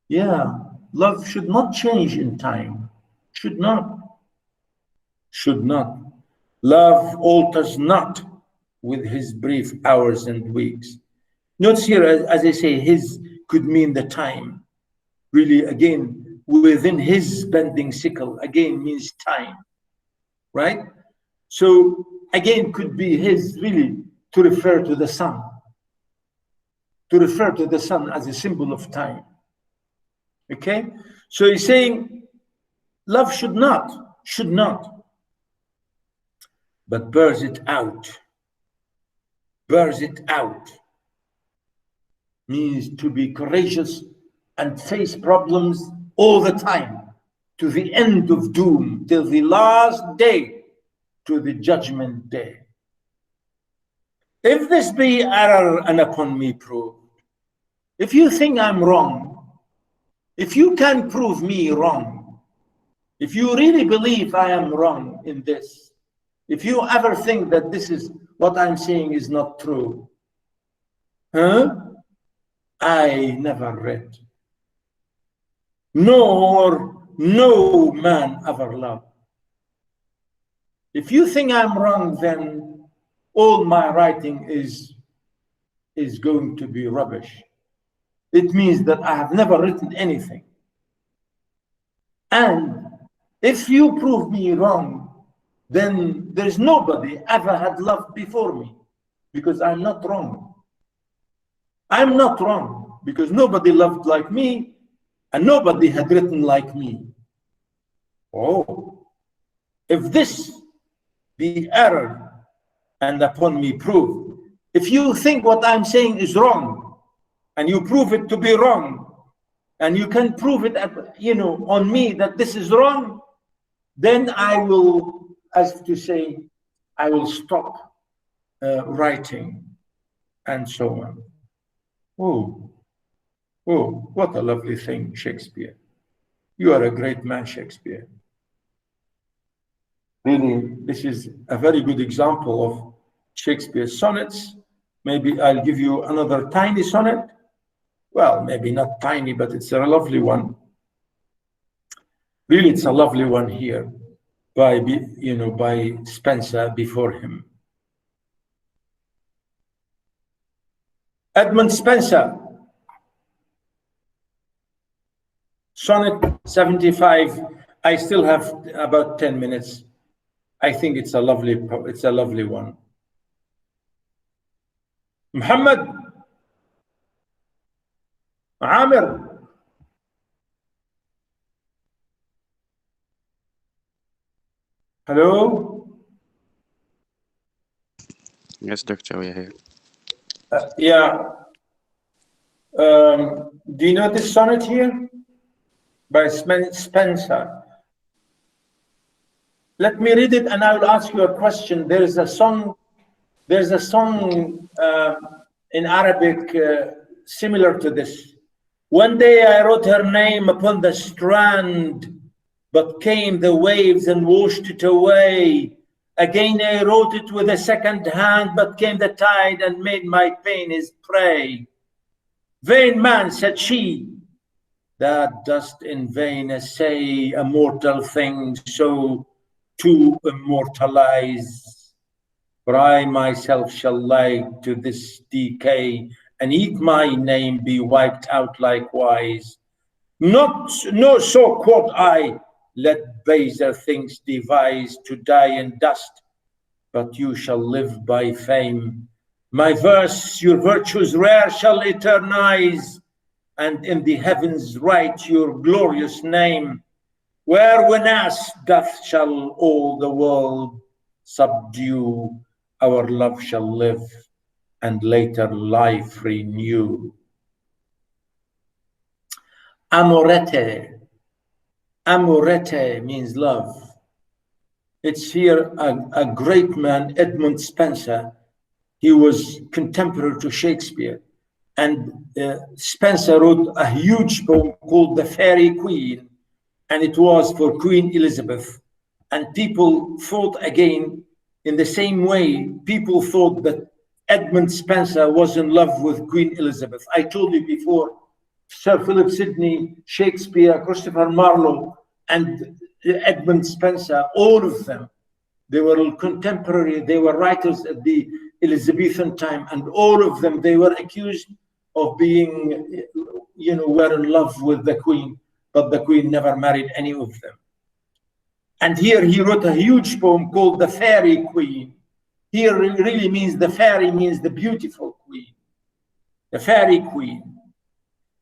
Yeah, love should not change in time. Should not. Should not. Love alters not with his brief hours and weeks. Notice here, as I say, his could mean the time. Really, again, within his bending sickle, again means time, right? So again, could be his really to refer to the sun. To refer to the sun as a symbol of time. Okay? So he's saying, love should not, but bears it out. Bears it out means to be courageous and face problems all the time, to the end of doom, till the last day, to the judgment day. If this be error and upon me proved, if you think I'm wrong, if you can prove me wrong, if you really believe I am wrong in this, if you ever think that this is what I'm saying is not true, I never read, nor no man ever loved. If you think I'm wrong, then all my writing is going to be rubbish. It means that I have never written anything. And if you prove me wrong, then there's nobody ever had loved before me, because I'm not wrong. I'm not wrong, because nobody loved like me, and nobody had written like me. Oh, if this be error and upon me proved, if you think what I'm saying is wrong, and you prove it to be wrong, and you can prove it, on me that this is wrong, then I will, as to say, I will stop writing, and so on. Oh, what a lovely thing, Shakespeare. You are a great man, Shakespeare. Really, this is a very good example of Shakespeare's sonnets. Maybe I'll give you another tiny sonnet. Well, maybe not tiny, but it's a lovely one. Really, it's a lovely one here by Spenser before him. Edmund Spenser, Sonnet 75. I still have about 10 minutes. I think it's a lovely one. Muhammad, Amir. Hello? Yes, doctor, we are here. Yeah. Do you know this sonnet here? By Spenser. Let me read it and I will ask you a question. There's a song in Arabic similar to this. One day I wrote her name upon the strand, but came the waves and washed it away. Again I wrote it with a second hand, but came the tide and made my pain his prey. Vain man, said she, that dost in vain essay a mortal thing so to immortalize. For I myself shall lie to this decay, and eke my name be wiped out likewise. No, so quote I, let baser things devise to die in dust, but you shall live by fame. My verse your virtues rare shall eternize, and in the heavens write your glorious name. Where whenas death shall all the world subdue, our love shall live, and later life renew. Amorete. Amorete means love. It's here a great man, Edmund Spenser. He was contemporary to Shakespeare. And Spenser wrote a huge poem called The Fairy Queen, and it was for Queen Elizabeth. And people thought again, in the same way, people thought that Edmund Spenser was in love with Queen Elizabeth. I told you before, Sir Philip Sidney, Shakespeare, Christopher Marlowe, and Edmund Spenser, all of them, they were all contemporary, they were writers at the Elizabethan time, and all of them, they were accused of being, were in love with the Queen, but the Queen never married any of them. And here he wrote a huge poem called The Fairy Queen. Here really means the fairy means the beautiful queen, the fairy queen.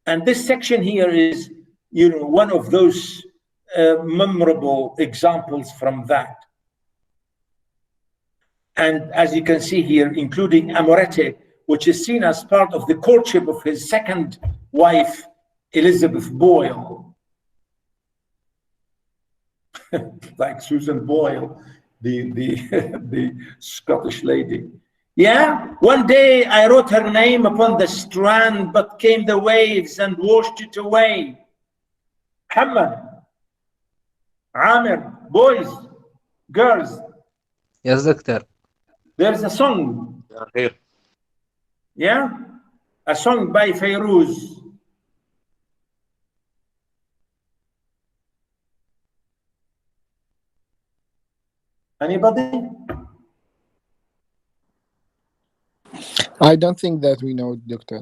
And this section here is, one of those memorable examples from that. And as you can see here, including Amorete, which is seen as part of the courtship of his second wife, Elizabeth Boyle. Like Susan Boyle, the Scottish lady. Yeah, one day I wrote her name upon the strand, but came the waves and washed it away. Muhammad, Amir, boys, girls. Yes, doctor. There's a song. Here. Yeah, a song by Fairuz. Anybody? I don't think that we know, doctor.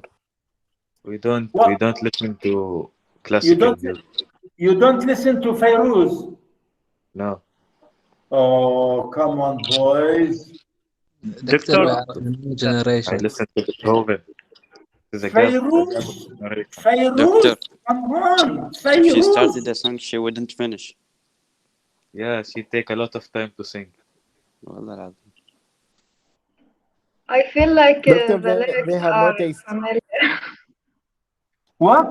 We don't listen to You classical music. don't listen to Fairuz? No. Oh, come on, boys. Doctor, we Doctor, are a new I generation. listen to Beethoven. Fairuz, come on, If she started Fairuz. a song, she wouldn't finish. Yeah, she take a lot of time to sing. والله العظيم. I feel like Doctor, the they lyrics have no are taste. familiar. What?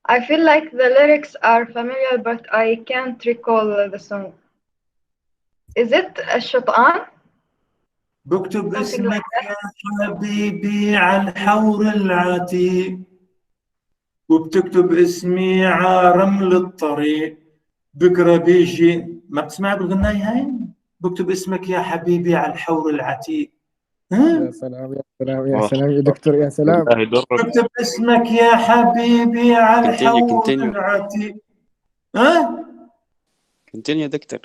I feel like the lyrics are familiar, but I can't recall the song. Is it الشطآن? بكتب Something اسمك like that. يا حبيبي على الحور العتيق. وبتكتب اسمي على رمل الطريق، بكره بيجي. ما بتسمع بالغناية هاي؟ بكتب اسمك يا حبيبي على الحور العتيق. يا سلام يا سلام يا سلام يا دكتور، يا سلام. بالله يضرك. بكتب اسمك يا حبيبي على الحور continue العتيق. ها؟ continue دكتور.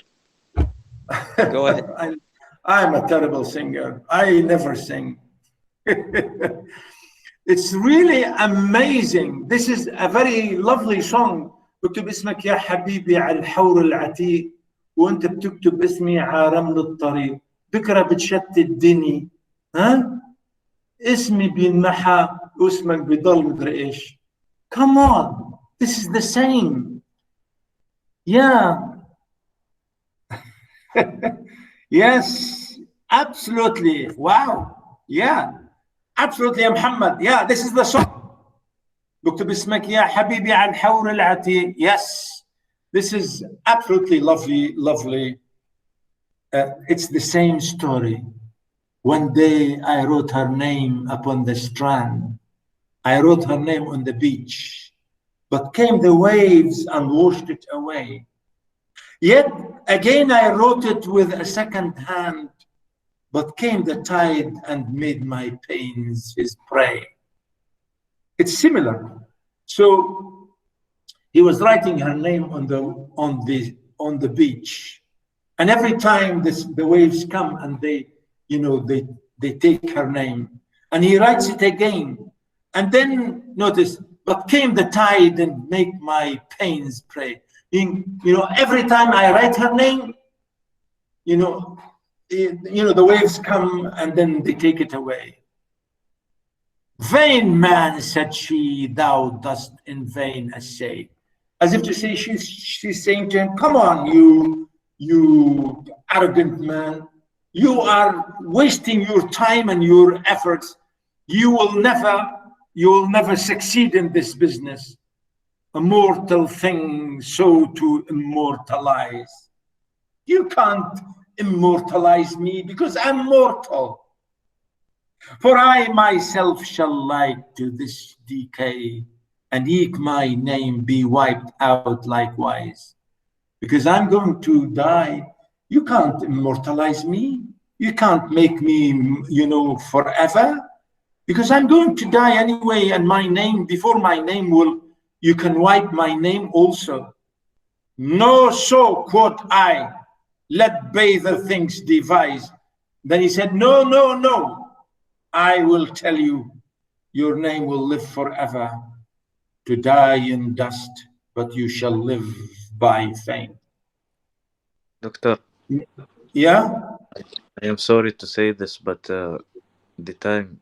Go ahead. I'm a terrible singer. I never sing. It's really amazing. This is a very lovely song. بكتب اسمك يا حبيبي على الحور العتيق، وانت بتكتب اسمي على رمل الطريق، بكره بتشتت الدنيا. ها؟ اسمي بينمحى واسمك بيضل مدري ايش. Come on, this is the same. Yeah. Yes, absolutely. Wow. Yeah, absolutely يا محمد. Yeah, this is the song. بكتب اسمك يا حبيبي على الحور العتيق. Yes, this is absolutely lovely, lovely. It's the same story. One day I wrote her name upon the strand. I wrote her name on the beach, but came the waves and washed it away. Yet again I wrote it with a second hand, but came the tide and made my pains his prey. It's similar. So he was writing her name on the beach, and every time the waves come and they take her name, and he writes it again, and then notice, but came the tide and make my pains prey. Every time I write her name, the waves come and then they take it away. Vain man, said she, thou dost in vain essay. As if to say, she's saying to him, come on, you arrogant man. You are wasting your time and your efforts. You will never succeed in this business. A mortal thing so to immortalize. You can't immortalize me because I'm mortal. For I myself shall like to this decay, and eke my name be wiped out likewise. Because I'm going to die, you can't immortalize me. You can't make me, forever. Because I'm going to die anyway, and my name, before my name you can wipe my name also. No, so quote I, let bather things devise. Then he said, no, no, no. I will tell you, your name will live forever, to die in dust, but you shall live by fame. Doctor. Yeah? I am sorry to say this, but the time.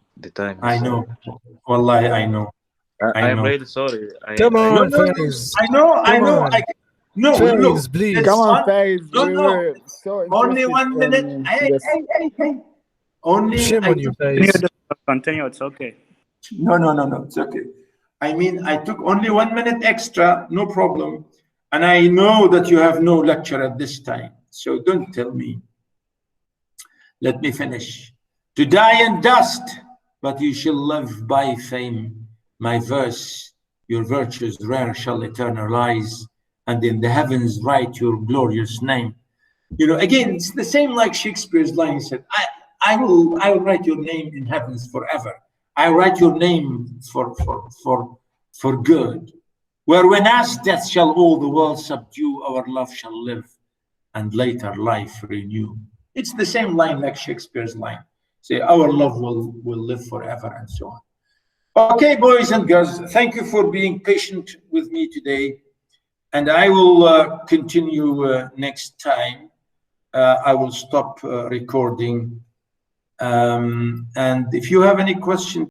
I know. Wallahi, I know. I am really sorry. Come on, no, Faiz. I know. No, Faiz, look, please. Come on, Faiz. No. So Only 1 minute. Hey. Only. Shame on you, Faiz. Continue, it's okay. No, it's okay. I mean, I took only 1 minute extra, no problem. And I know that you have no lecture at this time, so don't tell me. Let me finish. To die in dust, but you shall live by fame. My verse, your virtues rare shall eternalize, and in the heavens write your glorious name. Again, it's the same like Shakespeare's line. He said, I will write your name in heavens forever. I write your name for good. Where when asked death shall all the world subdue, our love shall live, and later life renew. It's the same line like Shakespeare's line. Say, our love will live forever, and so on. Okay, boys and girls, thank you for being patient with me today. And I will continue next time. I will stop recording. And if you have any questions,